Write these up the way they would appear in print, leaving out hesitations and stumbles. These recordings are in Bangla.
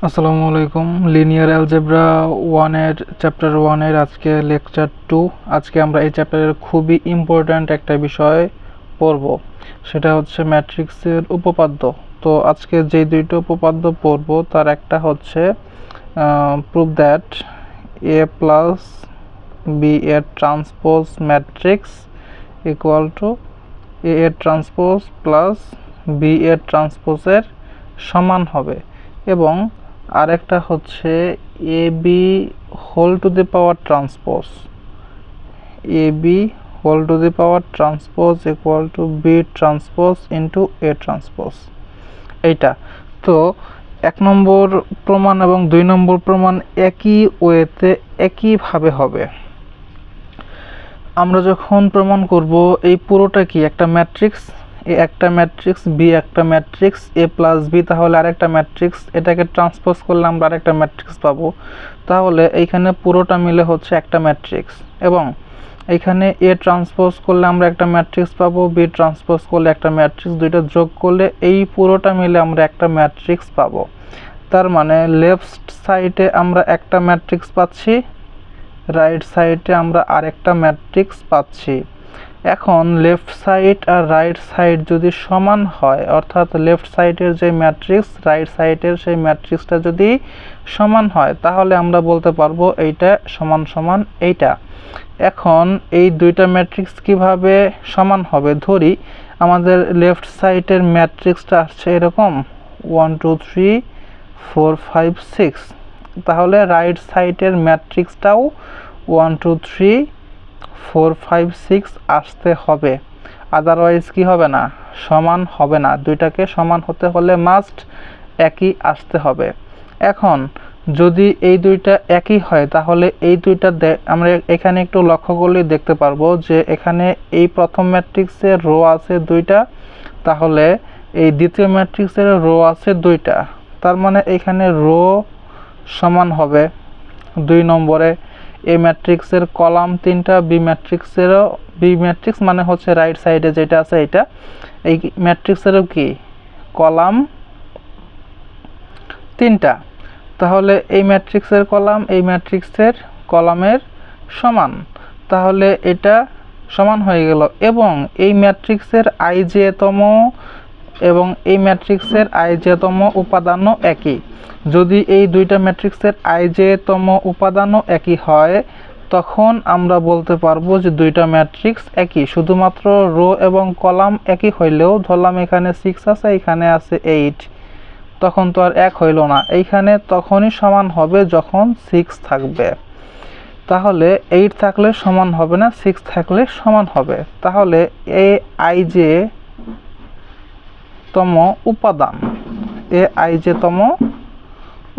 আসসালামু আলাইকুম। লিনিয়ার অ্যালজেব্রা 1 এর চ্যাপ্টার 1 এর আজকে লেকচার 2। আজকে আমরা এই চ্যাপ্টারের খুবই ইম্পর্ট্যান্ট একটা বিষয় পড়ব, সেটা হচ্ছে ম্যাট্রিক্সের উপপাদ্য। তো আজকে যে দুইটা উপপাদ্য পড়ব তার একটা হচ্ছে prove that A plus B এর transpose matrix equal to A এর ট্রান্সপোজ প্লাস বি এর ট্রান্সপোজের সমান হবে, এবং আরেকটা হচ্ছে a b whole to the power transpose a b whole to the power transpose equal to B transpose into A transpose. এইটা তো 1 নম্বর প্রমাণ এবং 2 নম্বর প্রমাণ একই ওয়েতে একইভাবে হবে। আমরা যখন প্রমাণ করব এই পুরোটা কি একটা ম্যাট্রিক্স, এ একটা ম্যাট্রিক্স, বি একটা ম্যাট্রিক্স, এ প্লাস বি তাহলে আরেকটা ম্যাট্রিক্স, এটাকে ট্রান্সপোজ করলে আমরা আরেকটা ম্যাট্রিক্স পাবো। তাহলে এইখানে পুরোটা মিলে হচ্ছে একটা ম্যাট্রিক্স, এবং এইখানে এ ট্রান্সপোজ করলে আমরা একটা ম্যাট্রিক্স পাবো, বি ট্রান্সপোজ করলে একটা ম্যাট্রিক্স, দুইটা যোগ করলে এই পুরোটা মিলে আমরা একটা ম্যাট্রিক্স পাবো। তার মানে লেফট সাইডে আমরা একটা ম্যাট্রিক্স পাচ্ছি, রাইট সাইডে আমরা আরেকটা ম্যাট্রিক্স পাচ্ছি। এখন লেফট সাইড আর রাইট সাইড যদি সমান হয়, অর্থাৎ লেফট সাইডের যে ম্যাট্রিক্স রাইট সাইডের সেই ম্যাট্রিক্সটা যদি সমান হয়, তাহলে আমরা বলতে পারবো এইটা সমান সমান এইটা। এখন এই দুইটা ম্যাট্রিক্স কিভাবে সমান হবে? ধরি আমাদের লেফট সাইডের ম্যাট্রিক্সটা আসছে এরকম 1 2 3 4 5 6, তাহলে রাইট সাইডের ম্যাট্রিক্সটাও 1 2 3 4 5 6 আসতে হবে, আদারওয়াইজ কি হবে না? সমান হবে না। দুইটাকে সমান হতে হলে মাস্ট একই আসতে হবে। এখন যদি এই দুইটা একই হয়, তাহলে এই দুইটা আমরা এখানে একটু লক্ষ্য করলে দেখতে পারবো যে এখানে এই প্রথম ম্যাট্রিক্সের রো আছে দুইটা, তাহলে এই দ্বিতীয় ম্যাট্রিক্সের রো আছে দুইটা, তার মানে এখানে রো সমান হবে 2 নম্বরে। এ ম্যাট্রিক্সের কলাম 3টা, বি ম্যাট্রিক্সেরও, বি ম্যাট্রিক্স মানে হচ্ছে রাইট সাইডে যেটা আছে এটা, এই ম্যাট্রিক্সেরও কি কলাম 3টা, তাহলে এই ম্যাট্রিক্সের কলাম এই ম্যাট্রিক্সের কলামের সমান, তাহলে এটা সমান হয়ে গেল। এবং এই ম্যাট্রিক্সের আইজেতম এবং এই ম্যাট্রিক্সের আইজেতম উপাদানও একই। যদি এই দুইটা ম্যাট্রিক্সের আইজেতম উপাদানও একই হয়, তখন আমরা বলতে পারবো যে দুইটা ম্যাট্রিক্স একই। শুধুমাত্র রো এবং কলাম একই হইলেও, ধরলাম এখানে 6 আছে এখানে আছে 8, তখন তো আর এক হইল না। এইখানে তখনই সমান হবে যখন 6 থাকবে, তাহলে 8 থাকলে সমান হবে না, 6 থাকলে সমান হবে। তাহলে এ আইজে তম উপাদান, এ আইজে তম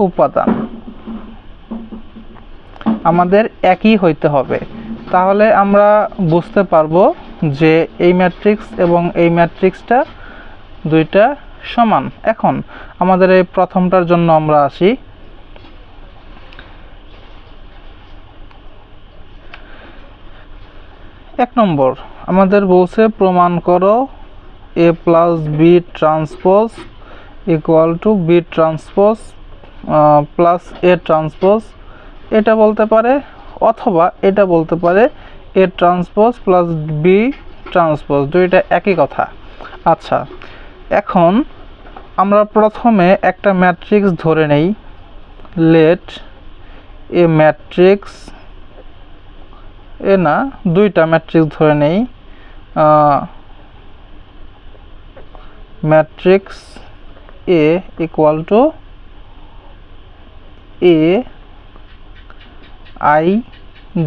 উপাদান আমাদের একই হইতে হবে। তাহলে আমরা বুঝতে পারবো যে এই ম্যাট্রিক্স এবং এই ম্যাট্রিক্সটা দুইটা সমান। এখন আমাদের এই প্রথমটার জন্য আমরা আসি। এক নম্বর আমাদের বলছে প্রমাণ করো a plus B transpose equal to B transpose plus a transpose. এটা বলতে পারে, অথবা এটা বলতে পারে a transpose plus B transpose, দুইটা একই কথা। আচ্ছা, এখন আমরা প্রথমে একটা ম্যাট্রিক্স ধরে নেই। লেট এ ম্যাট্রিক্স, এ না, দুইটা ম্যাট্রিক্স ধরে নেই। Matrix A equal to A I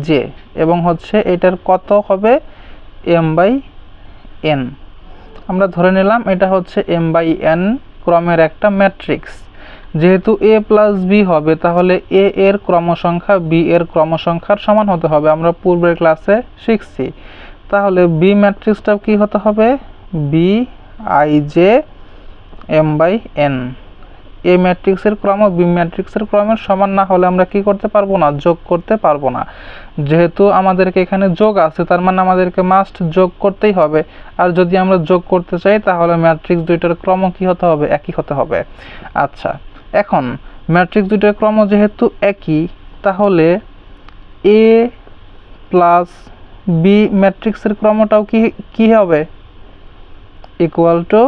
J, এবং হচ্ছে এটার কত হবে m/n। আমরা ধরে নিলাম এটা হচ্ছে m/n ক্রমের একটা ম্যাট্রিক্স। যেহেতু a প্লাস বি হবে, তাহলে a এর ক্রমসংখ্যা b এর ক্রমসংখ্যার সমান হতে হবে, আমরা পূর্বের ক্লাসে শিখছি। তাহলে b ম্যাট্রিক্সটা কি হতে হবে? b/j m/n। এ ম্যাট্রিক্সের ক্রম বি ম্যাট্রিক্সের ক্রমের সমান না হলে আমরা কি করতে পারবো না? যোগ করতে পারবো না। যেহেতু আমাদেরকে এখানে যোগ আছে, তার মানে আমাদেরকে মাস্ট যোগ করতেই হবে। আর যদি আমরা যোগ করতে চাই, তাহলে ম্যাট্রিক্স দুইটার ক্রম কি হতে হবে? একই হতে হবে। আচ্ছা, এখন ম্যাট্রিক্স দুটোর ক্রম যেহেতু একই, তাহলে এ প্লাস বি ম্যাট্রিক্সের ক্রমটাও কি হবে, equal to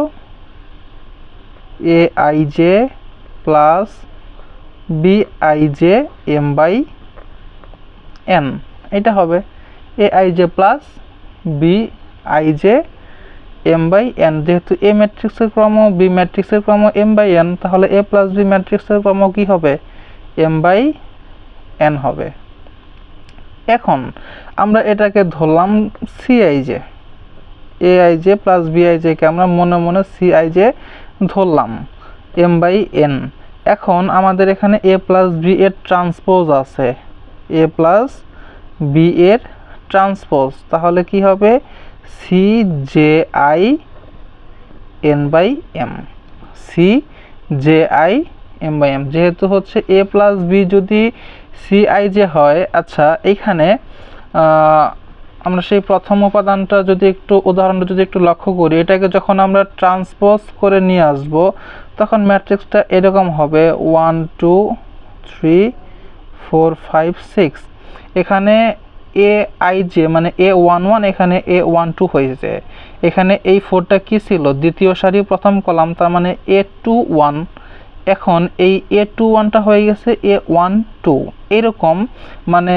A I J plus B I J M by N, এটা হবে A I J plus B I J M by N. যেহেতু এ ম্যাট্রিক্সের ক্রম বি ম্যাট্রিক্সের ক্রম এম বাই এন, তাহলে এ প্লাস বি ম্যাট্রিক্সের ক্রম কি হবে, এম বাই এন হবে। এখন আমরা এটাকে ধরলাম cij, a I J plus B I j কে আমরা মনে মনে সিআইজে ধরলাম এম বাই এন। এখন আমাদের এখানে এ প্লাস বি এর ট্রান্সপোজ আছে, এ প্লাস বি এর ট্রান্সপোজ, তাহলে কি হবে C J I N by M, C J I M by M. যেহেতু হচ্ছে এ প্লাস বি যদি সি আই জে হয়, আচ্ছা এইখানে আমরা সেই প্রথম উপাদানটা যদি একটু উদাহরণটা যদি একটু লক্ষ্য করি, এটাকে যখন আমরা ট্রান্সপোজ করে নিয়ে আসব তখন ম্যাট্রিক্সটা এরকম হবে 1 2 3 4 5 6। এখানে এ আই জে মানে এ 1 1, এখানে এ 1 2 হয়েছে। এখানে এই 4টা কি ছিল, দ্বিতীয় সারি প্রথম কলাম, তার মানে এ 2 1। এখন এই এ 2 1টা হয়ে গেছে এ 1 2, এরকম মানে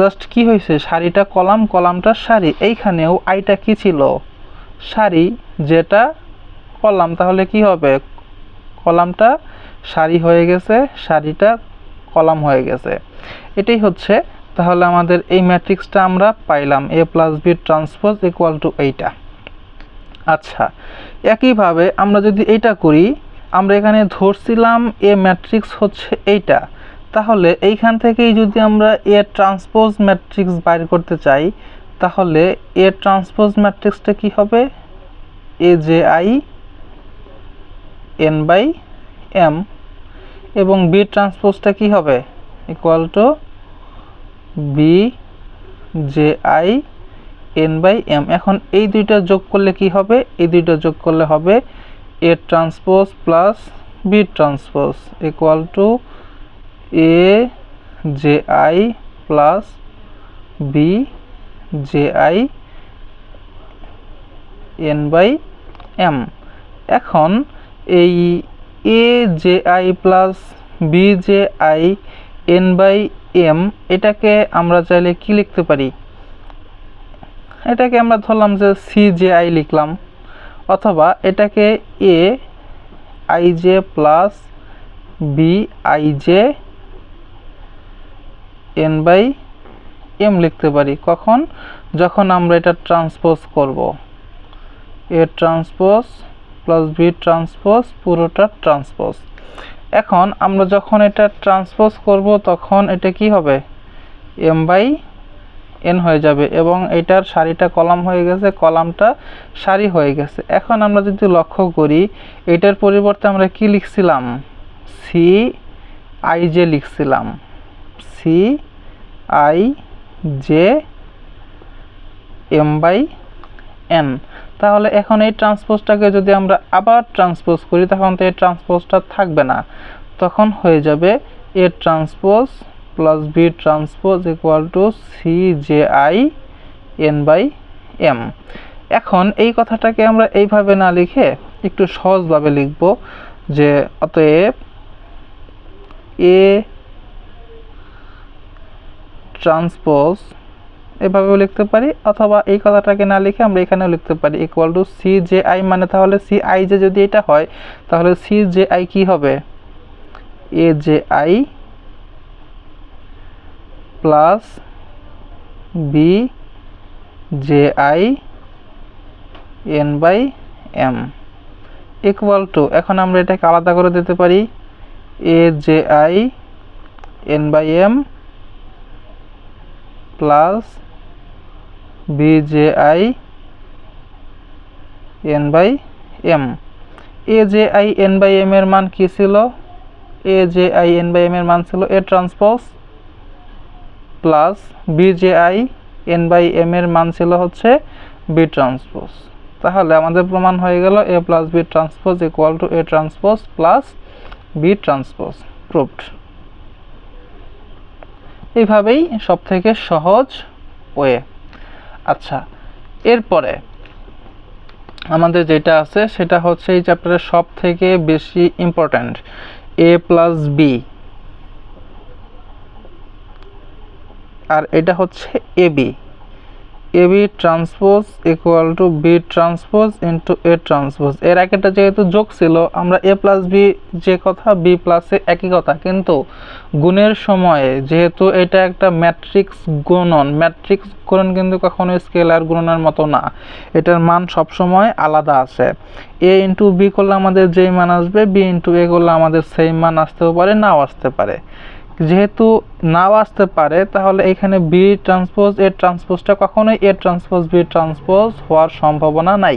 জাস্ট কি হয়েছে, সারিটা কলাম, কলামটা সারি। এইখানেও আইটা কি ছিল, সারি, যেটা কলাম, তাহলে কি হবে, কলামটা সারি হয়ে গেছে, সারিটা কলাম হয়ে গেছে। এটাই হচ্ছে তাহলে আমাদের এই ম্যাট্রিক্সটা আমরা পাইলাম, a plus B transpose equal to এইটা। আচ্ছা, একইভাবে আমরা যদি এইটা করি, আমরা এখানে ধরছিলাম এ ম্যাট্রিক্স হচ্ছে এইটা, তাহলে এইখান থেকেই যদি আমরা এ ট্রান্সপোজ ম্যাট্রিক্স বাইর করতে চাই, তাহলে এ ট্রান্সপোজ ম্যাট্রিক্সটা কি হবে, A J I N by M, এবং বি ট্রান্সপোজটা কি হবে, equal to B J I N by M. এখন এই দুইটা যোগ করলে কি হবে, এই দুইটা যোগ করলে হবে A transpose plus B transpose equal to A J I plus B J I N by M. এখন এই A J I plus B J I N by M, এটাকে আমরা চাইলে কি লিখতে পারি, এটাকে আমরা ধরলাম যে সি জে আই লিখলাম, অথবা এটাকে A I J plus B I J N by M লিখতে পারি। কখন, যখন আমরা এটা ট্রান্সপোজ করব, A transpose plus B transpose, পুরোটা ট্রান্সপোজ। এখন আমরা যখন এটা ট্রান্সপোজ করব তখন এটা কি হবে, এম বাই এন হয়ে যাবে, এবং এটার সারিটা কলাম হয়ে গেছে, কলামটা সারি হয়ে গেছে। এখন আমরা যদি লক্ষ্য করি, এটার পরিবর্তে আমরা কি লিখছিলাম, সি আই জে লিখছিলাম, c I J M by n. তাহলে এখন এই ট্রান্সপোজটাকে যদি আমরা আবার ট্রান্সপোজ করি, তখন তো এই ট্রান্সপোজটা থাকবে না, তখন হয়ে যাবে A transpose plus B transpose equal to C J I N by M. এখন এই কথাটাকে আমরা এইভাবে না লিখে একটু সহজভাবে লিখব, যে অতএব এ ট্রান্সপোজ এভাবেও লিখতে পারি, অথবা এই কথাটাকে না লিখে আমরা এখানেও লিখতে পারি equal to C J I, মানে তাহলে সি আই জে যদি এটা হয়, তাহলে সি জে আই কি হবে, A J I plus B J I N by M equal to, এখন আমরা এটাকে আলাদা করে দিতে পারি, A J I N by M plus B J I N by M. A J I N by M এর মান কি ছিল, A J I N by M এর মান ছিল A transpose, plus B J I N by M এর মান ছিল হচ্ছে বি ট্রান্সপোজ। তাহলে আমাদের প্রমাণ হয়ে গেল a plus B transpose equal to a transpose plus B transpose. Proved. এইভাবেই সব থেকে সহজ ওয়ে। আচ্ছা, এরপরে আমাদের যেটা আছে সেটা হচ্ছে এই চ্যাপ্টারের সব থেকে বেশি ইম্পর্ট্যান্ট, এ প্লাস বি, আর এটা হচ্ছে AB. AB transpose equal to B transpose into A transpose. এর আগেটা যেহেতু যোগ ছিল, আমরা এ প্লাস বি যে কথা, বি প্লাসে একই কথা, কিন্তু গুণের সময়ে যেহেতু এটা একটা ম্যাট্রিক্স গুণন, ম্যাট্রিক্স গুণন কিন্তু কখনো স্কেলার গুণনের মতো না, এটার মান সবসময় আলাদা আছে। এ ইন্টু বি করলে আমাদের যেই মান আসবে, বি ইন্টু এ করলে আমাদের সেই মান আসতেও পারে, নাও আসতে পারে। যেহেতু নাও আসতে পারে, তাহলে এখানে বি ট্রান্সপোজ এ ট্রান্সপোজটা কখনোই এ ট্রান্সপোজ বি ট্রান্সপোজ হওয়ার সম্ভাবনা নাই।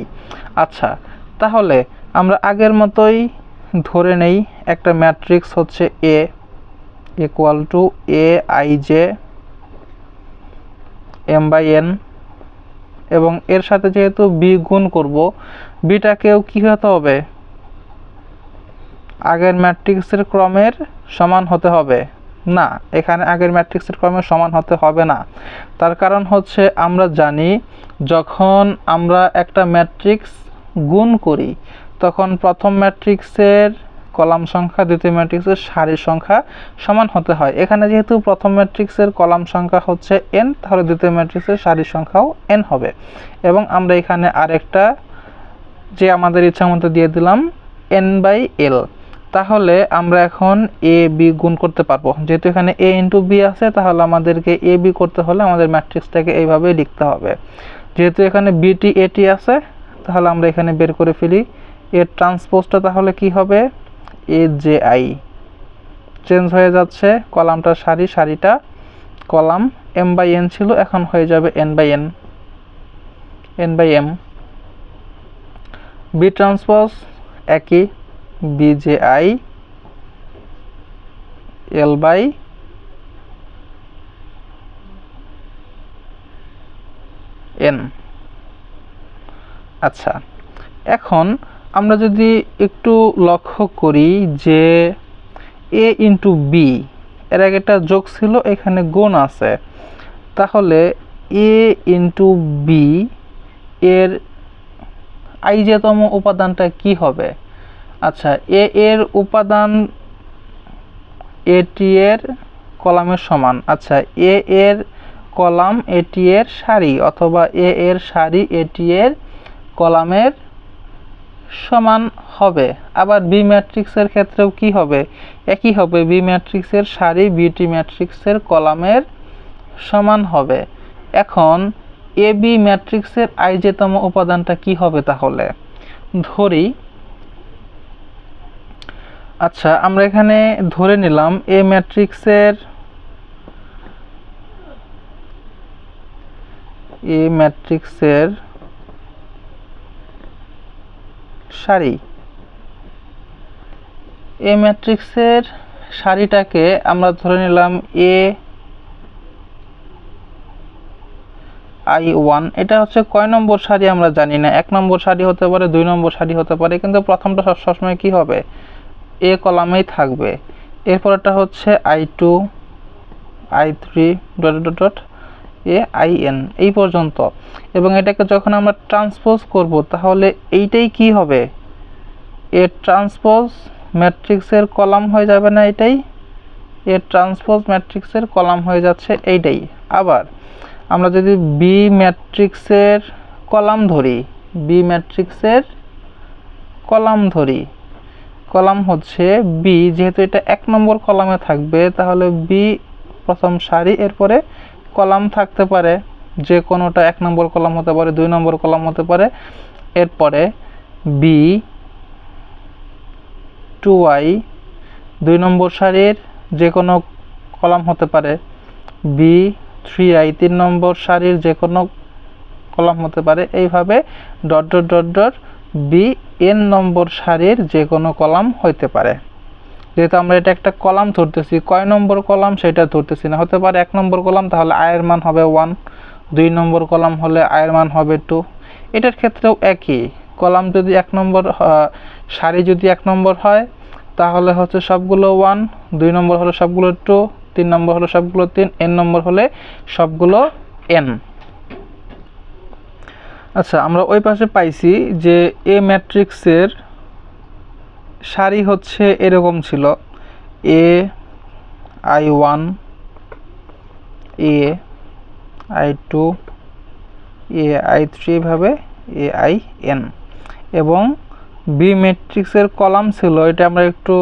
আচ্ছা, তাহলে আমরা আগের মতোই ধরে নেই একটা ম্যাট্রিক্স হচ্ছে a equal to A I J M by n, এবং এর সাথে যেহেতু বি গুণ করব, বিটাকেও কী হতে হবে, আগের ম্যাট্রিক্সের ক্রমের সমান হতে হবে। না, এখানে আগের ম্যাট্রিক্সের ক্রমে সমান হতে হবে না। তার কারণ হচ্ছে আমরা জানি যখন আমরা একটা ম্যাট্রিক্স গুণ করি, তখন প্রথম ম্যাট্রিক্সের কলাম সংখ্যা দ্বিতীয় ম্যাট্রিক্সের সারির সংখ্যা সমান হতে হয়। এখানে যেহেতু প্রথম ম্যাট্রিক্সের কলাম সংখ্যা হচ্ছে n, তাহলে দ্বিতীয় ম্যাট্রিক্সের সারির সংখ্যাও n হবে। এবং আমরা এখানে আরেকটা যে আমাদের ইচ্ছা মতো দিয়ে দিলাম n বাই l। তাহলে আমরা এখন এ বি গুণ করতে পারবো। যেহেতু এখানে এ ইন্টু বি আছে, তাহলে আমাদেরকে এ বি করতে হলে আমাদের ম্যাট্রিক্সটাকে এইভাবেই লিখতে হবে। যেহেতু এখানে বিটি এটি আছে, তাহলে আমরা এখানে বের করে ফেলি। এর ট্রান্সপোজটা তাহলে কি হবে, এ জে আই, চেঞ্জ হয়ে যাচ্ছে কলামটা সারি, সারিটা কলাম, এম বাই এন ছিল, এখন হয়ে যাবে n by n, n by m. B transpose একই, b J i l by n. আচ্ছা, এখন আমরা যদি একটু লক্ষ্য করি যে এ ইন্টু বি এর আগে একটা যোগ ছিল, এখানে গুণ আছে, তাহলে এ ইন্টু বি এর আইজেতম উপাদানটা কি হবে? আচ্ছা, এ এর উপাদান এটি এর কলামের সমান। আচ্ছা, এ এর কলাম এটি এর সারি, অথবা এ এর সারি এটি এর কলামের সমান হবে। আবার বি ম্যাট্রিক্সের ক্ষেত্রেও কি হবে, একই হবে, বি ম্যাট্রিক্সের সারি বিটি ম্যাট্রিক্সের কলামের সমান হবে। এখন এ বি ম্যাট্রিক্সের আইজেতম উপাদানটা কি হবে তাহলে ধরি। আচ্ছা, আমরা এখানে ধরে নিলাম এ ম্যাট্রিক্সের সারি, এ ম্যাট্রিক্সের সারিটাকে আমরা ধরে নিলাম এ আই ওয়ান। এটা হচ্ছে কয় নম্বর সারি আমরা জানি না, 1 নম্বর সারি হতে পারে, 2 নম্বর সারি হতে পারে, কিন্তু প্রথমটা সবসময় কি হবে, এ কলামেই থাকবে। এরপরটা হচ্ছে I two, I three, dot dot dot A I N, এই পর্যন্ত। এবং এটাকে যখন আমরা ট্রান্সপোজ করব, তাহলে এইটাই কি হবে, এ ট্রান্সপোজ ম্যাট্রিক্সের কলাম হয়ে যাবে না, এটাই এ ট্রান্সপোজ ম্যাট্রিক্সের কলাম হয়ে যাচ্ছে এইটাই। আবার আমরা যদি বি ম্যাট্রিক্সের কলাম ধরি, বি ম্যাট্রিক্সের কলাম ধরি, কলাম হচ্ছে বি, যেহেতু এটা 1 নম্বর কলামে থাকবে, তাহলে বি প্রথম সারি, এরপরে কলাম থাকতে পারে, যে কোনোটা 1 নম্বর কলাম হতে পারে, 2 নম্বর কলাম হতে পারে। এরপরে বি টু আই 2 নম্বর সারির যে কোনো কলাম হতে পারে, বি থ্রি আই 3 নম্বর সারির যে কোনো কলাম হতে পারে। এইভাবে dot dot dot dot B n number সারির যে কোনো কলাম হইতে পারে। যেহেতু আমরা এটা একটা কলাম ধরতেছি, কয় নম্বর কলাম সেটা ধরতেছি না, হতে পারে 1 নম্বর কলাম, তাহলে আয়ের মান হবে 1, 2 নম্বর কলাম হলে আয়ের মান হবে 2। এটার ক্ষেত্রেও একই, কলাম যদি 1 নম্বর, সারি যদি 1 নম্বর হয়, তাহলে হচ্ছে সবগুলো 1, 2 নম্বর হলে সবগুলো 2, 3 নম্বর হলে সবগুলো 3, n নম্বর হলে সবগুলো n। আচ্ছা, আমরা ওই পাশে পাইছি যে এ ম্যাট্রিক্সের সারি হচ্ছে এরকম ছিল, এ i1, এ i2, এ i3 ভাবে এ in, এবং বি ম্যাট্রিক্সের কলাম ছিল, এটা আমরা একটু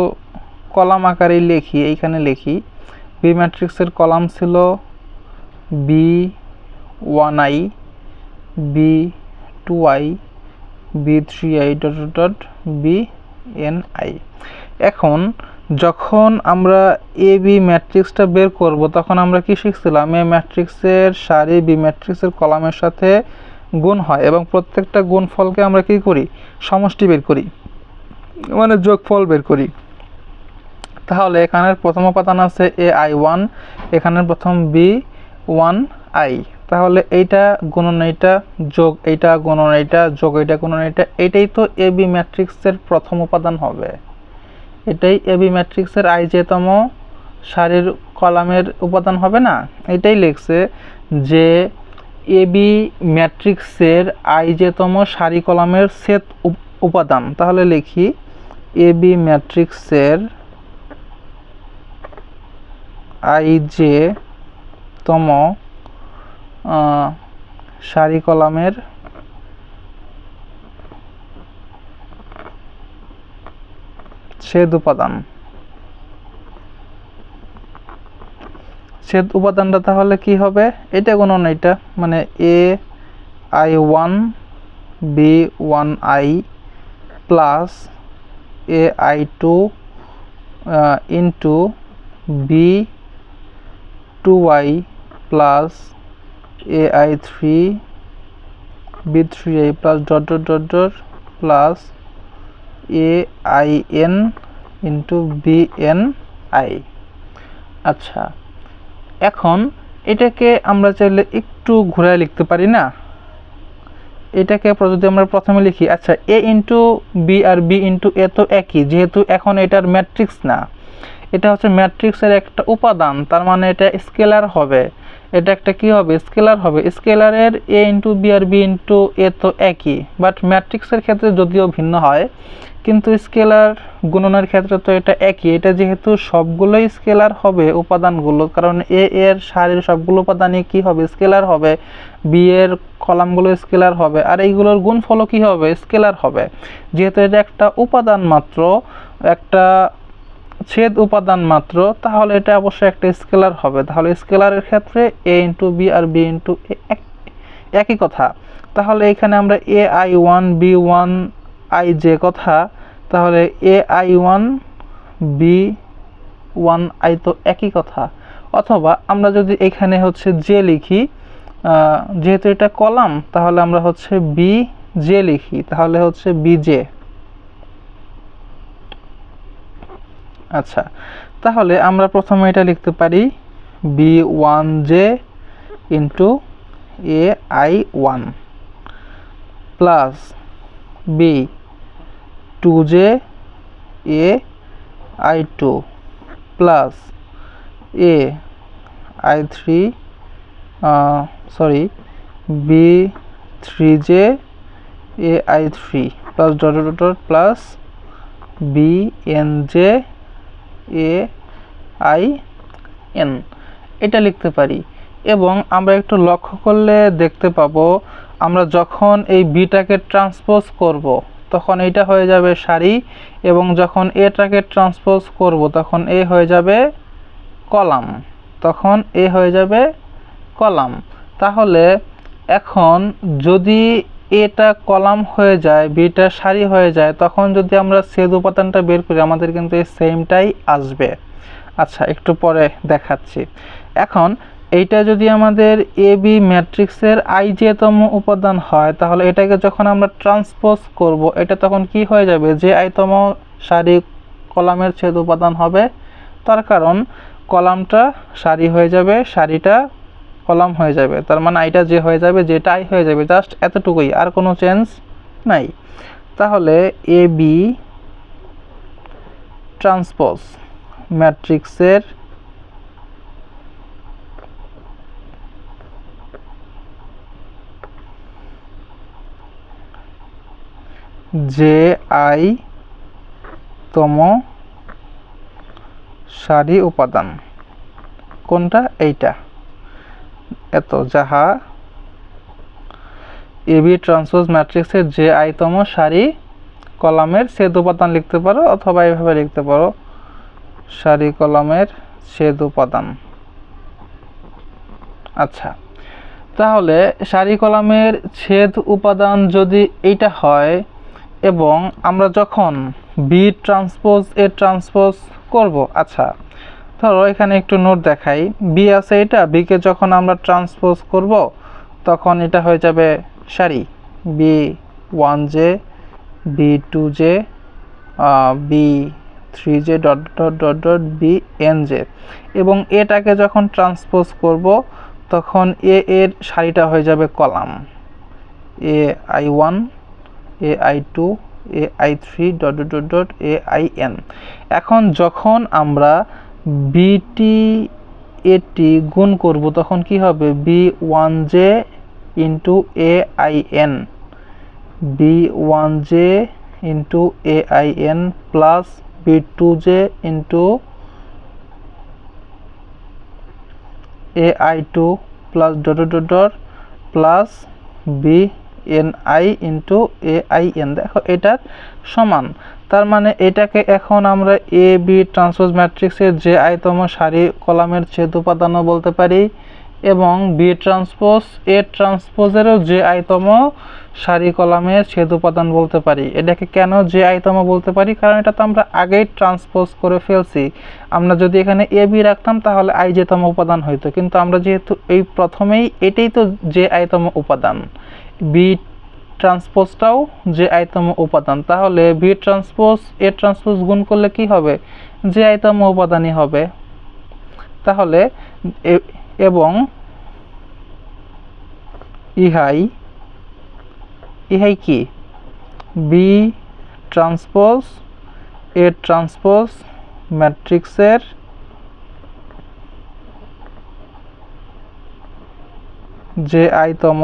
কলাম আকারে লিখি, এইখানে লিখি। বি ম্যাট্রিক্সের কলাম ছিল b1i, b2i, b3i dot dot bni। এখন যখন আমরা এ বি ম্যাট্রিক্সটা বের করব তখন আমরা কি শিখছিলাম, এ ম্যাট্রিক্সের সারি বি ম্যাট্রিক্সের কলামের সাথে গুণ হয় এবং প্রত্যেকটা গুণফলকে আমরা কি করি, সমষ্টি বের করি, মানে যোগফল বের করি। তাহলে এখানের প্রথম উপাদান আছে ai1, এখানের প্রথম b1i, তাহলে এইটা গুণন এইটা যোগ এইটা গুণন এইটা যোগ এইটা গুণন এইটা, এটাই তো এ বি ম্যাট্রিক্সের প্রথম উপাদান হবে। এটাই এ বি ম্যাট্রিক্সের i-তম সারির কলামের উপাদান হবে না। এটাই লিখছে যে এ বি ম্যাট্রিক্সের i-তম সারি কলামের সেট উপাদান। তাহলে লিখি এ বি ম্যাট্রিক্সের i-তম সারি কলামের ছেদ উপাদান। ছেদ উপাদানটা তাহলে কি হবে, এটা গুণন এইটা, মানে এ i1 b1i plus A i2 into b2i plus A i3 b3i plus dot dot dot dot plus A in into bni। আচ্ছা, এখন এটাকে আমরা চাইলে একটু ঘুরায় লিখতে পারি না, এটাকে যদি আমরা প্রথমে লিখি, আচ্ছা এ ইন্টু বি আর বি ইন্টু এ তো একই, যেহেতু এখন এটার ম্যাট্রিক্স না, এটা হচ্ছে ম্যাট্রিক্সের একটা উপাদান, তার মানে এটা স্কেলার হবে, এটা একটা কি হবে, স্কেলার হবে। স্কেলারের এ ইন্টু বি আর বি ইন্টু এ তো একই, বাট ম্যাট্রিক্সের ক্ষেত্রে যদিও ভিন্ন হয়, কিন্তু স্কেলার গুণনের ক্ষেত্রে তো এটা একই। এটা যেহেতু সবগুলোই স্কেলার হবে উপাদানগুলো, কারণ এ এর সারির সবগুলো উপাদানই কি হবে, স্কেলার হবে, বি এর কলামগুলো স্কেলার হবে, আর এইগুলোর গুণফলও কি হবে, স্কেলার হবে। যেহেতু এটা একটা উপাদান মাত্র, একটা ছেদ উপাদান মাত্র, তাহলে এটা অবশ্যই একটা স্কেলার হবে। তাহলে স্কেলারের ক্ষেত্রে এ ইন্টু বি আর বি ইন্টু এ একই কথা। তাহলে এখানে আমরা এ i1 b1 i যে কথা, তাহলে এ i1 b1 i তো একই কথা। অথবা আমরা যদি এখানে হচ্ছে জে লিখি, যেহেতু এটা কলাম, তাহলে আমরা হচ্ছে বি জে লিখি, তাহলে হচ্ছে bj। আচ্ছা, তাহলে আমরা প্রথমে এটা লিখতে পারি b1j into A i1 plus b2j A i2 plus A i3 b3j A i3 plus dot dot dot plus bnj A in, এটা লিখতে পারি। এবং আমরা একটু লক্ষ্য করলে দেখতে পাবো, আমরা যখন এই বিটাকে ট্রান্সপোজ করব তখন এইটা হয়ে যাবে সারি, এবং যখন এটাকে ট্রান্সপোজ করব তখন এ হয়ে যাবে কলাম, তখন এ হয়ে যাবে কলাম। তাহলে এখন যদি এটা কলাম হয়ে যায়, বিটা সারি হয়ে যায়, তখন যদি আমরা ছেদ উপাদানটা বের করি আমাদের কিন্তু এই সেমটাই আসবে। আচ্ছা, একটু পরে দেখাচ্ছি। এখন এইটা যদি আমাদের এ বি ম্যাট্রিক্সের i-তম উপাদান হয়, তাহলে এটাকে যখন আমরা ট্রান্সপোজ করব, এটা তখন কি হয়ে যাবে, যে i-তম সারি কলামের ছেদ উপাদান হবে, তার কারণ কলামটা সারি হয়ে যাবে, সারিটা কলাম হয়ে যাবে, তার মানে আইটা যে হয়ে যাবে, যেটা আই হয়ে যাবে, জাস্ট এতটুকুই, আর কোনো চেঞ্জ নাই। তাহলে এ বি ট্রান্সপোজ ম্যাট্রিক্সের যে আই তম সারি উপাদান কোনটা এইটা এত যাহা এবি ট্রান্সপোজ ম্যাট্রিক্সের যে আই তম সারি কলামের ছেদ উপাদান লিখতে পারো অথবা এইভাবে লিখতে পারো সারি কলামের ছেদ উপাদান। আচ্ছা, তাহলে সারি কলামের ছেদ উপাদান যদি এইটা হয় এবং আমরা যখন বি ট্রান্সপোজ এ ট্রান্সপোজ করব, আচ্ছা ধরো এখানে একটু নোট দেখাই, বি আছে এটা, বিকে যখন আমরা ট্রান্সপোজ করব তখন এটা হয়ে যাবে সারি B one J B two J B three J dot dot dot dot B N J, এবং এটাকে যখন ট্রান্সপোজ করব তখন এ এর সারিটা হয়ে যাবে column a i one a i two A i three dot dot dot dot A I n. এখন যখন আমরা বিটি এটি গুণ করব তখন কি হবে b one j into a I n b one j into a I n plus b two j into a i two plus dot dot dot plus b n i into a I n. দেখো এটার সমান, তার মানে এটাকে এখন আমরা এ বি ট্রান্সপোজ ম্যাট্রিক্সের যে আইতম সারি কলামের ছেদ উপাদানও বলতে পারি এবং বি ট্রান্সপোজ এ ট্রান্সপোজেরও যে আইতম সারি কলামের ছেদ উপাদান বলতে পারি। এটাকে কেন যে আইতম বলতে পারি, কারণ এটা তো আমরা আগেই ট্রান্সপোজ করে ফেলছি। আমরা যদি এখানে এ বি রাখতাম তাহলে আই যেতম উপাদান হইতো, কিন্তু আমরা যেহেতু এই প্রথমেই এটাই তো যে আইতম উপাদান, বি ট্রান্সপোজটাও যে আইতম উপাদান, তাহলে বি ট্রান্সপোজ এ ট্রান্সপোজ গুণ করলে কি হবে যে আইতম উপাদানই হবে। তাহলে এবং ইহাই কি বি ট্রান্সপোজ এ ট্রান্সপোজ ম্যাট্রিক্সের যে আইতম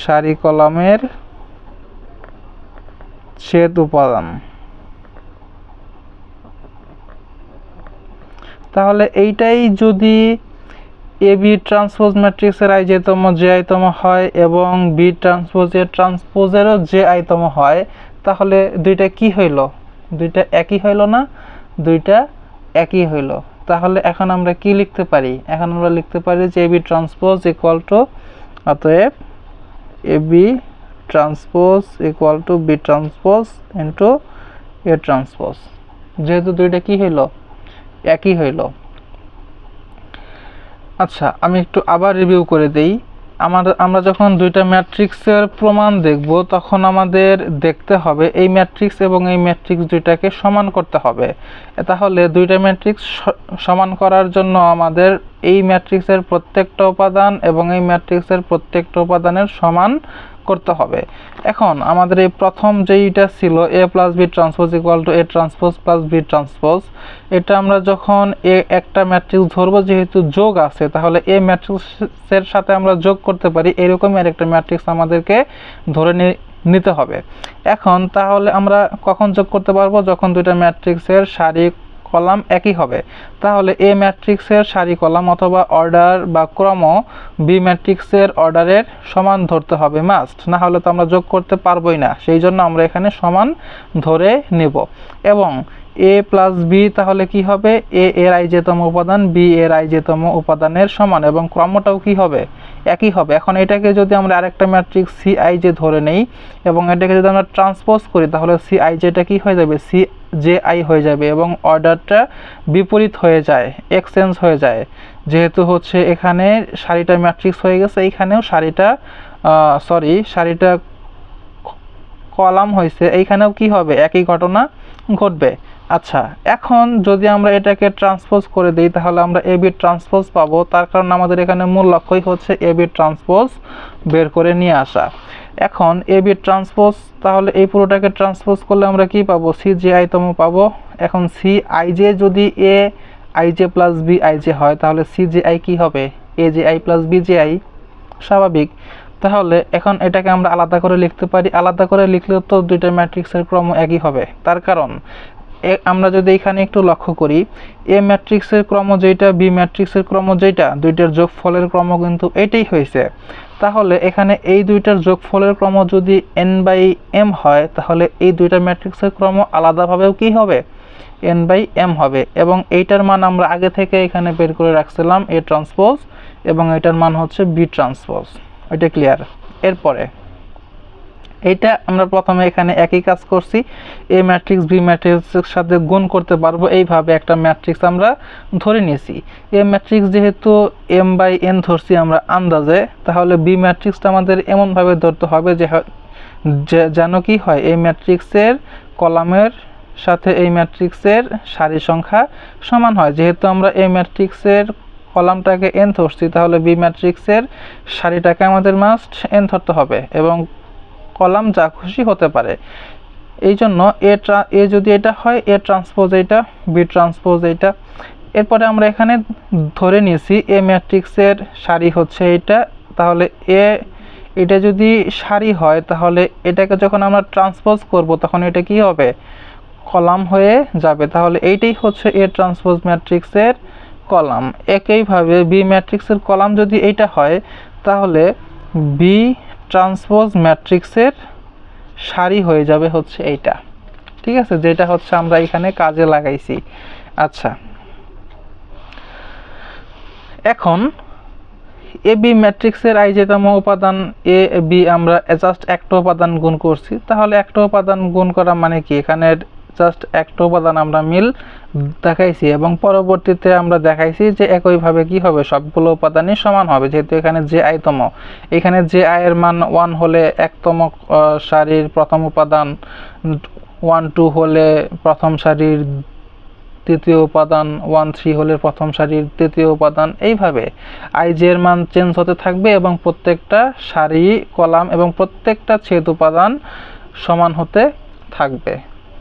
সারি কলামের ছেদ উপাদান। তাহলে এইটাই যদি এ বি ট্রান্সপোজ ম্যাট্রিক্সের আই যেতম যে আইতম হয় এবং বি ট্রান্সপোজ এর ট্রান্সপোজেরও যে আইতম হয়, তাহলে দুইটা কি হইল, দুইটা একই হইল না, দুইটা একই হইল। তাহলে এখন আমরা কি লিখতে পারি, এখন আমরা লিখতে পারি যে a b transpose equal to, অতএব a b transpose equal to B transpose into A transpose, যেহেতু দুইটা কি হইল একই হইল। আচ্ছা, আমি একটু আবার রিভিউ করে দেই। আমরা যখন দুইটা ম্যাট্রিক্সের প্রমাণ দেখব তখন আমাদের দেখতে হবে এই ম্যাট্রিক্স এবং এই ম্যাট্রিক্স দুইটাকে সমান করতে হবে। তাহলে দুইটা ম্যাট্রিক্স সমান করার জন্য আমাদের এই ম্যাট্রিক্সের প্রত্যেকটা উপাদান এবং এই ম্যাট্রিক্সের প্রত্যেকটা উপাদানের সমান করতে হবে। এখন আমাদের এই প্রথম যেইটা ছিল a plus B transpose equal to a transpose plus B transpose, এটা আমরা যখন একটা ম্যাট্রিক্স ধরবো যেহেতু যোগ আছে, তাহলে এ ম্যাট্রিক্সের সাথে আমরা যোগ করতে পারি, এরকমই আরেকটা ম্যাট্রিক্স আমাদেরকে ধরে নিতে হবে। এখন তাহলে আমরা কখন যোগ করতে পারবো, যখন দুইটা ম্যাট্রিক্সের সারি কলাম একই হবে। তাহলে এ ম্যাট্রিক্সের সারি কলাম অথবা অর্ডার বা ক্রম বি ম্যাট্রিক্সের অর্ডারের সমান ধরতে হবে মাস্ট, না হলে তো আমরা যোগ করতে পারবোই না। সেই জন্য আমরা এখানে সমান ধরে নেব। এবং এ প্লাস বি তাহলে কি হবে, এ এর আই যেতম উপাদান বি এর আই যেতম উপাদানের সমান, এবং ক্রমটাও কি হবে একই হবে। এখন এটাকে যদি আমরা আরেকটা ম্যাট্রিক্স সি আই জে ধরে নেই এবং এটাকে যদি আমরা ট্রান্সপোজ করি তাহলে সি আই জেটা কি হয়ে যাবে সি জে আই হয়ে যাবে, এবং অর্ডারটা বিপরীত হয়ে যায়, এক্সচেঞ্জ হয়ে যায়। যেহেতু হচ্ছে এখানে সারিটা ম্যাট্রিক্স হয়ে গেছে, এইখানেও সারিটা কলাম হয়েছে, এইখানেও কি হবে একই ঘটনা ঘটবে। আচ্ছা, এখন যদি আমরা এটাকে ট্রান্সপোজ করে দিই তাহলে আমরা এ বি ট্রান্সপোজ পাবো। তার কারণ আমাদের এখানে মূল লক্ষ্যই হচ্ছে এ বি ট্রান্সপোজ বের করে নিয়ে আসা। এখন এ বি ট্রান্সপোজ, তাহলে এই পুরোটাকে ট্রান্সপোজ করলে আমরা কি পাবো, সি জে আই তম পাবো। এখন সি আই জে যদি a I J plus B I J হয়, তাহলে সি জে আই কী হবে, A J I plus B J i, স্বাভাবিক। তাহলে এখন এটাকে আমরা আলাদা করে লিখতে পারি, আলাদা করে লিখলেও তো দুইটা ম্যাট্রিক্সের ক্রম একই হবে। তার কারণ আমরা যদি এখানে একটু লক্ষ্য করি, এ ম্যাট্রিক্সের ক্রম যেটা, বি ম্যাট্রিক্সের ক্রম যেটা, দুইটার যোগফলের ক্রম কিন্তু এটাই হয়েছে। তাহলে এখানে এই দুইটার যোগফলের ক্রম যদি এন বাই এম হয়, তাহলে এই দুইটা ম্যাট্রিক্সের ক্রম আলাদাভাবেও কি হবে, এন বাই এম হবে। এবং এইটার মান আমরা আগে থেকে এখানে বের করে রাখছিলাম এ ট্রান্সপোজ, এবং এটার মান হচ্ছে বি ট্রান্সপোজ। এটা ক্লিয়ার। এরপরে এইটা আমরা প্রথমে এখানে একই কাজ করছি, এ ম্যাট্রিক্স বি ম্যাট্রিক্সের সাথে গুণ করতে পারবো, এইভাবে একটা ম্যাট্রিক্স আমরা ধরে নিয়েছি। এ ম্যাট্রিক্স যেহেতু এম বাই এন ধরছি আমরা আন্দাজে, তাহলে বি ম্যাট্রিক্সটা আমাদের এমনভাবে ধরতে হবে যে যেন কি হয়, এই ম্যাট্রিক্সের কলামের সাথে এই ম্যাট্রিক্সের সারি সংখ্যা সমান হয়। যেহেতু আমরা এই ম্যাট্রিক্সের কলামটাকে এন ধরছি, তাহলে বি ম্যাট্রিক্সের সারিটাকে আমাদের মাস্ট এন ধরতে হবে, এবং কলাম যা খুশি হতে পারে। এই জন্য এ যদি এটা হয়, এ ট্রান্সপোজ এইটা, বি ট্রান্সপোজ এইটা। এরপরে আমরা এখানে ধরে নিয়েছি এ ম্যাট্রিক্সের সারি হচ্ছে এটা, তাহলে এটা যদি সারি হয়, তাহলে এটাকে যখন আমরা ট্রান্সপোজ করব তখন এটা কি হবে, কলাম হয়ে যাবে। তাহলে এইটাই হচ্ছে এ ট্রান্সপোজ ম্যাট্রিক্সের কলাম। একইভাবে বি ম্যাট্রিক্সের কলাম যদি এইটা হয়, তাহলে বি ট্রান্সপোজ ম্যাট্রিক্সের সারি হয়ে যাবে হচ্ছে এইটা। ঠিক আছে, যেটা হচ্ছে আমরা এখানে কাজে লাগাইছি। আচ্ছা, এখন এ বি ম্যাট্রিক্সের আই যেতম উপাদান এ বি আমরা জাস্ট একটা উপাদান গুণ করছি, তাহলে একটা উপাদান গুণ করা মানে কি, এখানে জাস্ট একটা উপাদান আমরা মিল দেখাইছি, এবং পরবর্তীতে আমরা দেখাইছি যে একইভাবে কি হবে, সবগুলো উপাদানই সমান হবে। যেহেতু এখানে যে আইতম, এখানে যে আই এর মান 1 হলে একতম সারির প্রথম উপাদান, 1 2 হলে প্রথম সারির তৃতীয় উপাদান, 1 3 হলে প্রথম সারির তৃতীয় উপাদান। এইভাবে আই জে এর মান চেঞ্জ হতে থাকবে, এবং প্রত্যেকটা সারি, কলাম এবং প্রত্যেকটা ছেদ উপাদান সমান হতে থাকবে।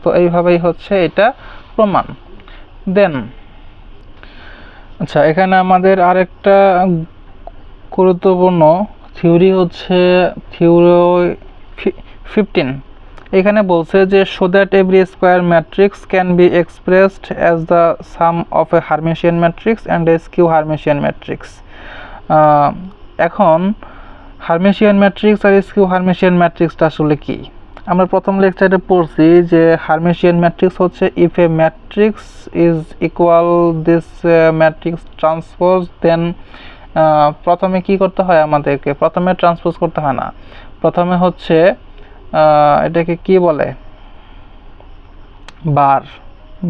তো এইভাবেই হচ্ছে এটা প্রমাণ। দেন আচ্ছা, এখানে আমাদের আরেকটা গুরুত্বপূর্ণ থিওরি হচ্ছে থিওরি 15। এখানে বলছে যে show that every square matrix can be expressed as the sum of a Hermitian matrix and a skew Hermitian matrix. এখন হার্মেশিয়ান ম্যাট্রিক্স আর স্কিউ হার্মেশিয়ান ম্যাট্রিক্সটা আসলে কি, আমরা প্রথম লেকচারে পড়ছি যে হার্মেশিয়ান ম্যাট্রিক্স হচ্ছে if a matrix is equal this matrix transpose, then প্রথমে কি করতে হয়, আমাদেরকে প্রথমে ট্রান্সপোজ করতে হয় না, প্রথমে হচ্ছে এটাকে কি বলে,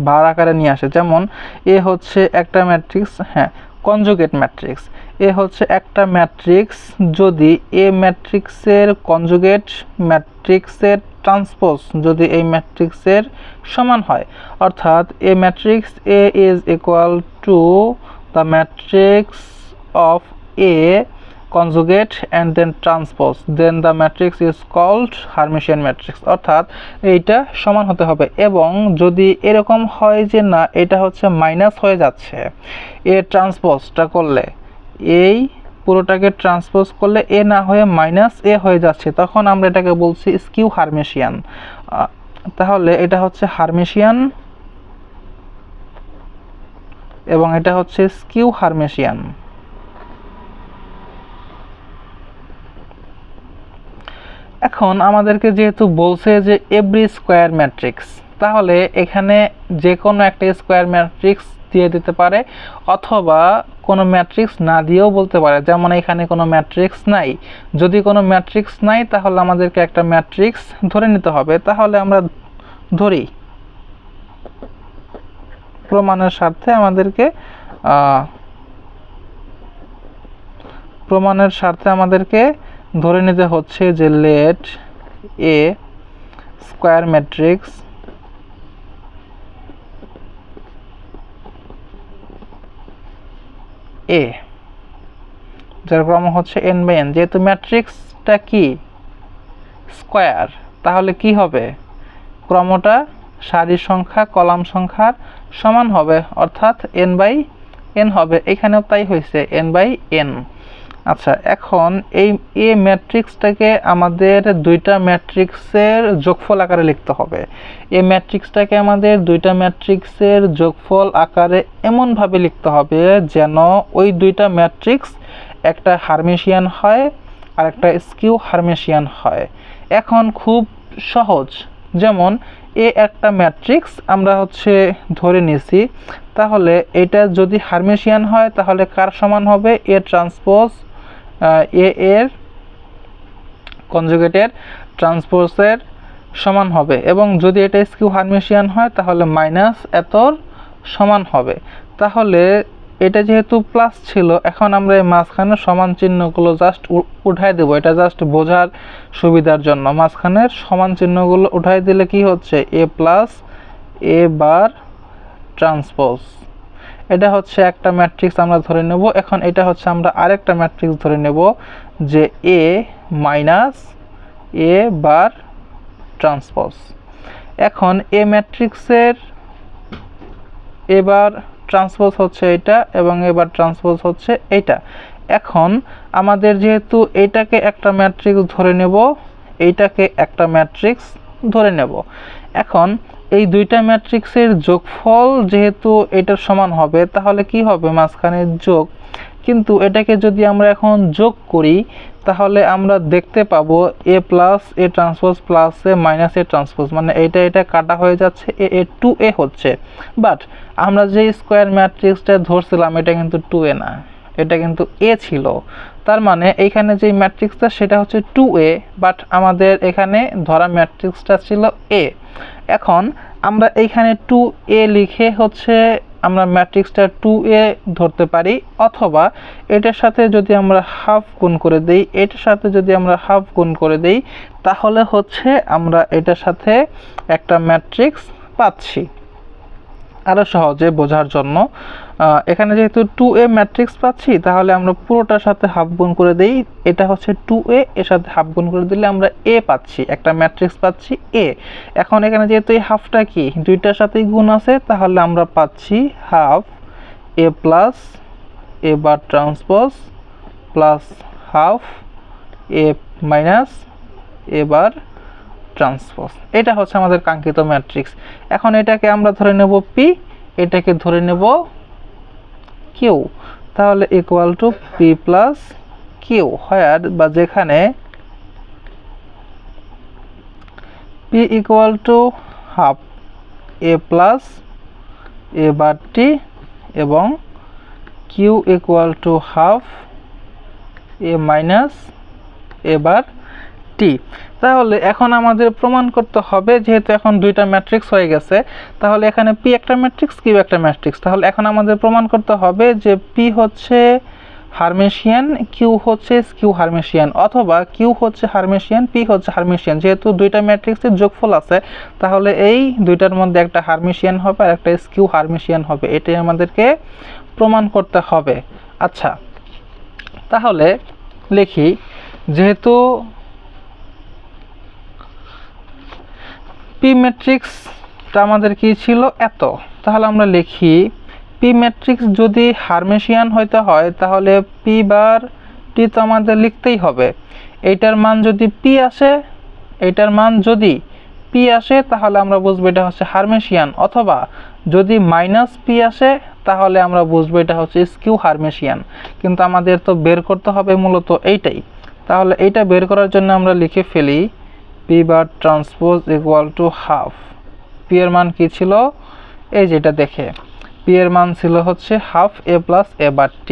বার আকারে নিয়ে আসে। যেমন এ হচ্ছে একটা ম্যাট্রিক্স, হ্যাঁ কনজুগেট ম্যাট্রিক্স, এ হচ্ছে একটা ম্যাট্রিক্স, যদি এ ম্যাট্রিক্সের কনজুগেট ম্যাট্রিক্সের ট্রান্সপোজ যদি এই ম্যাট্রিক্সের সমান হয়, অর্থাৎ a matrix a is equal to the matrix of a conjugate and then transpose, then the matrix is called Hermitian matrix। অর্থাৎ এইটা সমান হতে হবে, এবং যদি এরকম হয় যে না এটা হচ্ছে মাইনাস হয়ে যাচ্ছে, এ ট্রান্সপোজটা করলে, এই পুরোটাকে ট্রান্সপোজ করলে এ না হয়ে মাইনাস এ হয়ে যাচ্ছে, তখন আমরা এটাকে বলছি স্কিউ হার্মেশিয়ান। তাহলে এটা হচ্ছে হার্মেশিয়ান এবং এটা হচ্ছে স্কিউ হার্মেশিয়ান। এখন আমাদেরকে যেহেতু বলছে যে এভরি স্কোয়ার ম্যাট্রিক্স, তাহলে এখানে যে কোনো একটা স্কোয়ার ম্যাট্রিক্স দিয়ে দিতে পারে, অথবা কোনো ম্যাট্রিক্স না দিয়েও বলতে পারে। যেমন এখানে কোনো ম্যাট্রিক্স নাই, যদি কোনো ম্যাট্রিক্স নাই তাহলে আমাদেরকে একটা ম্যাট্রিক্স ধরে নিতে হবে। তাহলে আমরা ধরি, প্রমাণের স্বার্থে আমাদেরকে ধরে নিতে হচ্ছে যে লেট এ স্কোয়ার ম্যাট্রিক্স এ, যার ক্রম হচ্ছে n বাই n। যেহেতু ম্যাট্রিক্সটা কি, স্কয়ার, তাহলে কি হবে? ক্রমটা সারির সংখ্যা কলাম সংখ্যার সমান হবে, অর্থাৎ n/n হবে। এখানেও তাই হয়েছে, n/n। আচ্ছা, এখন এই এ ম্যাট্রিক্সটাকে আমাদের দুইটা ম্যাট্রিক্সের যোগফল আকারে লিখতে হবে। এই ম্যাট্রিক্সটাকে আমাদের দুইটা ম্যাট্রিক্সের যোগফল আকারে এমনভাবে লিখতে হবে যেন ওই দুইটা ম্যাট্রিক্স একটা হার্মেশিয়ান হয় আর একটা স্কিউ হার্মেশিয়ান হয়। এখন খুব সহজ, যেমন এ একটা ম্যাট্রিক্স আমরা ধরে নিয়েছি, তাহলে এটা যদি হার্মেশিয়ান হয় তাহলে কার সমান হবে? এ ট্রান্সপোজ এ এর কনজুগেটের ট্রান্সপোজের সমান হবে, এবং যদি এটা স্কিউ হার্মেশিয়ান হয় তাহলে মাইনাস এতর সমান হবে। তাহলে এটা যেহেতু প্লাস ছিল, এখন আমরা এই মাঝখানে সমান চিহ্নগুলো জাস্ট উঠাই দেব, এটা জাস্ট বোঝার সুবিধার জন্য। মাঝখানের সমান চিহ্নগুলো উঠাই দিলে কি হচ্ছে? A plus A bar transpose. এটা একটা ম্যাট্রিক্স আমরা ধরে নেব। এখন এটা আমরা আরেকটা ম্যাট্রিক্স ধরে নেব যে এ মাইনাস এ বার ট্রান্সপোজ। এখন এ ম্যাট্রিক্সের এবার ট্রান্সপোজ হচ্ছে এটা এবং এবার ট্রান্সপোজ হচ্ছে এটা। এখন আমাদের যেহেতু এটাকে একটা ম্যাট্রিক্স ধরে নেব, এইটাকে একটা ম্যাট্রিক্স ধরে নেব। এখন এই দুইটা ম্যাট্রিক্সের যোগফল যেহেতু এটার সমান হবে, তাহলে কি হবে? মাঝখানে যোগ। কিন্তু এটাকে যদি আমরা এখন যোগ করি তাহলে আমরা দেখতে পাবো a plus a transpose plus a minus a transpose, মানে এটা কাটা হয়ে যাচ্ছে, এ 2a হচ্ছে। বাট আমরা যে স্কোয়ার ম্যাট্রিক্সটা ধরছিলাম এটা কিন্তু 2a না, এটা কিন্তু a ছিল। তার মানে এইখানে যে ম্যাট্রিক্সটা সেটা হচ্ছে 2a, বাট আমাদের এখানে ধরা ম্যাট্রিক্সটা ছিল a। এখন আমরা এইখানে 2a লিখে আমরা ম্যাট্রিক্সটা 2a ধরতে পারি, অথবা এটার সাথে যদি আমরা হাফ গুণ করে দেই, এটার সাথে যদি আমরা হাফ গুণ করে দেই, তাহলে আমরা এটার সাথে একটা ম্যাট্রিক্স পাচ্ছি। আরও সহজে বোঝার জন্য এখানে যেহেতু 2a ম্যাট্রিক্স পাচ্ছি, তাহলে আমরা পুরোটার সাথে হাফ গুণ করে দেই। এটা 2a, এর সাথে হাফ গুণ করে দিলে আমরা a পাচ্ছি, একটা ম্যাট্রিক্স পাচ্ছি a। এখন এখানে যেহেতু এই হাফটা কি দুইটার সাথেই গুণ আছে, তাহলে আমরা পাচ্ছি half a plus a bar transpose plus half a minus a bar transpose. এটা আমাদের কাঙ্ক্ষিত ম্যাট্রিক্স। এখন এটাকে আমরা ধরে নেব p, এটাকে ধরে নেব q। তাহলে equal to p plus q, হোয়ার বা যেখানে p equal to half a plus a bar t এবং q equal to half a minus a bar t। তাহলে এখন আমাদের প্রমাণ করতে হবে, যেহেতু এখন দুইটা ম্যাট্রিক্স হয়ে গেছে, তাহলে এখানে p একটা ম্যাট্রিক্স, q একটা ম্যাট্রিক্স। তাহলে এখন আমাদের প্রমাণ করতে হবে যে p হার্মেশিয়ান, q স্কিউ হার্মেশিয়ান, অথবা q হার্মেশিয়ান, p হার্মেশিয়ান। যেহেতু দুইটা ম্যাট্রিক্সের যোগফল আছে, তাহলে এই দুইটার মধ্যে একটা হার্মেশিয়ান হবে আর একটা স্কিউ হার্মেশিয়ান হবে। এটাই আমাদেরকে প্রমাণ করতে হবে। আচ্ছা, তাহলে লিখি, যেহেতু p ম্যাট্রিক্সটা আমাদের কি ছিল? এত। তাহলে আমরা লিখি p ম্যাট্রিক্স যদি হার্মেশিয়ান হইতে হয় তাহলে p বার t তো আমাদের লিখতেই হবে। এইটার মান যদি p আসে, এইটার মান যদি p আসে তাহলে আমরা বুঝবো এটা হার্মেশিয়ান, অথবা যদি মাইনাস p আসে তাহলে আমরা বুঝবো এটা স্কিউ হার্মেশিয়ান। কিন্তু আমাদের তো বের করতে হবে মূলত এইটাই। তাহলে এইটা বের করার জন্য আমরা লিখে ফেলি p bar transpose equal to half. p এর মান কি ছিল? এই যেটা দেখে, p এর মান ছিল half a plus a bar t,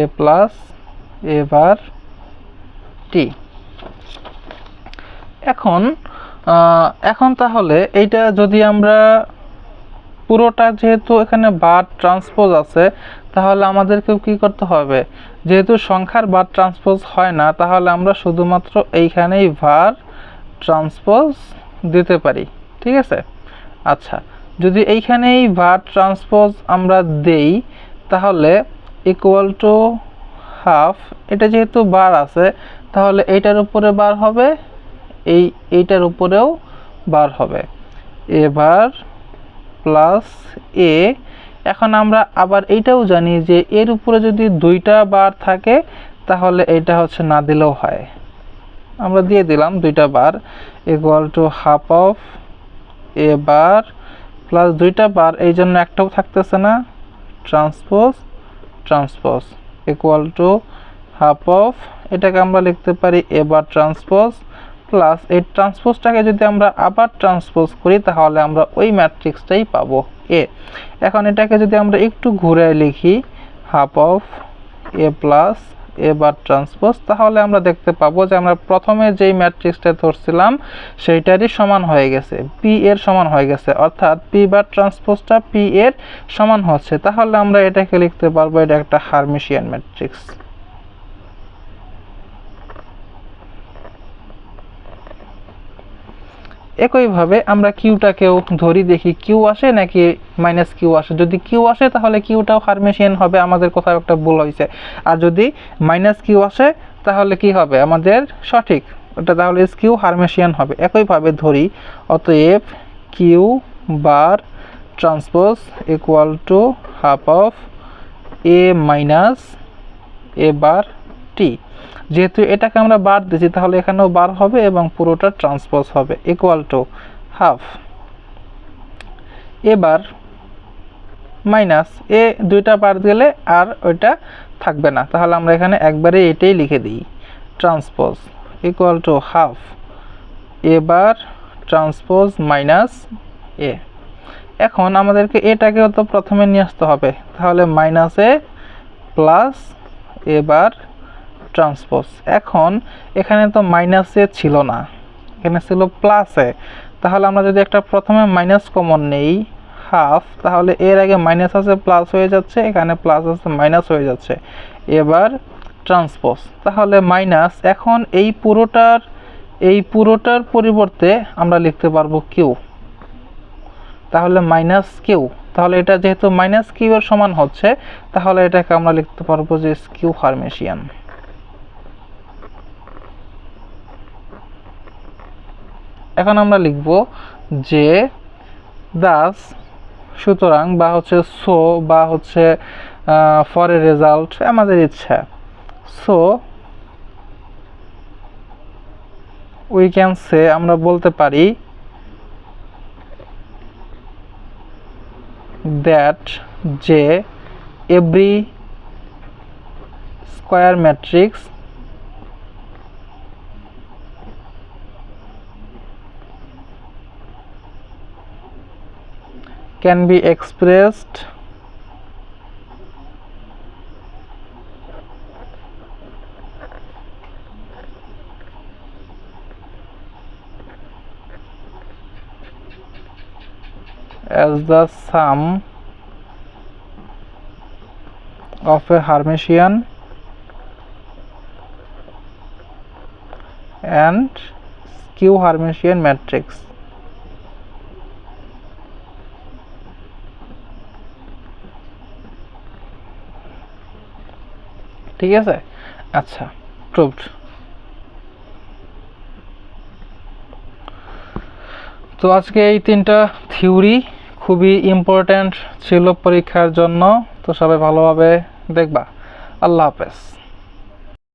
a plus a bar t। এখন তাহলে এইটা যদি আমরা পুরোটা, যেহেতু এখানে বার ট্রান্সপোজ আছে, তাহলে আমাদেরকেও কি করতে হবে? যেহেতু সংখ্যার বার ট্রান্সপোজ হয় না, তাহলে আমরা শুধুমাত্র এইখানেই ভার ট্রান্সপোজ দিতে পারি। ঠিক আছে? আচ্ছা, যদি এইখানেই ভার ট্রান্সপোজ আমরা দেই তাহলে ইকুয়াল টু হাফ, এটা যেহেতু বার আছে তাহলে এইটার উপরে বার হবে, এইটার উপরেও বার হবে, এ বার প্লাস এ। এখন আমরা আবার এইটাও জানি যে এর উপরে যদি দুইটা বার থাকে তাহলে এটা হচ্ছে না দিলেও হয়, আমরা দিয়ে দিলাম দুইটা bar, equal to half of a bar plus দুইটা বার, এই জন্য একটাও থাকতেছে না, transpose equal to half of, এটাকে আমরা লিখতে পারি এ বার ট্রান্সপোজ প্লাস এই ট্রান্সপোজটাকে যদি আমরা আবার ট্রান্সপোজ করি তাহলে আমরা ওই ম্যাট্রিক্সটাই পাবো এ। এখন এটাকে যদি আমরা একটু ঘুরে লিখি half of A plus A bar transpose, তাহলে আমরা দেখতে পাবো যে আমরা প্রথমে যেই ম্যাট্রিক্সটা ধরছিলাম সেইটারই সমান হয়ে গেছে, পি এর সমান হয়ে গেছে, অর্থাৎ পি বার ট্রান্সপোজটা পি এর সমান হচ্ছে। তাহলে আমরা এটাকে লিখতে পারবো এটা একটা হার্মিশিয়ান ম্যাট্রিক্স। একইভাবে আমরা কিউটাকেও ধরি, দেখি কিউ আসে নাকি মাইনাস কিউ আসে। যদি কিউ আসে তাহলে কিউটাও হার্মিশিয়ান হবে, আমাদের কোথাও একটা ভুল হয়েছে। আর যদি মাইনাস কিউ আসে তাহলে কি হবে আমাদের সঠিক, ওটা তাহলে কিউ হার্মিশিয়ান হবে। একইভাবে ধরি, অতএব q bar transpose equal to half of a minus a bar T. যেহেতু এটাকে আমরা বার দিয়েছি তাহলে এখানেও বার হবে এবং পুরোটা ট্রান্সপোজ হবে, ইকুয়াল টু হাফ এবার মাইনাস এ দুইটা বার দিলে আর ওইটা থাকবে না, তাহলে আমরা এখানে একবারে এটাই লিখে দিই, ট্রান্সপোজ ইকুয়াল টু হাফ এবার ট্রান্সপোজ মাইনাস এ। এখন আমাদেরকে এটাকেও তো প্রথমে নিয়ে আসতে হবে, তাহলে মাইনাস এ প্লাস এবার ট্রান্সপোজ। এখন এখানে তো মাইনাস এ ছিল না, এখানে ছিল প্লাস এ, তাহলে আমরা যদি একটা প্রথমে মাইনাস কমন নেই হাফ, তাহলে এর আগে মাইনাস আছে প্লাস হয়ে যাচ্ছে, এখানে প্লাস আছে মাইনাস হয়ে যাচ্ছে, এবার ট্রান্সপোজ, তাহলে মাইনাস। এখন এই পুরোটার পরিবর্তে আমরা লিখতে পারবো কিউ, তাহলে মাইনাস কিউ, তাহলে এটা যেহেতু মাইনাস কিউ এর সমান হচ্ছে তাহলে এটাকে আমরা লিখতে পারবো যে কিউ হার্মিশিয়ান। এখন আমরা লিখব যে দাস, সুতরাং বা হচ্ছে সো বা হচ্ছে ফর এ রেজাল্ট আমাদের ইচ্ছা, সো উই ক্যান সে, আমরা বলতে পারি দ্যাট যে every square matrix can be expressed as the sum of a Hermitian and skew Hermitian matrix. ঠিক আছে, আচ্ছা, প্রুভড। তো আজকে এই তিনটা থিওরি খুবই ইম্পর্ট্যান্ট ছিল পরীক্ষার জন্য, তো সবাই ভালোভাবে দেখবা। আল্লাহ হাফেজ।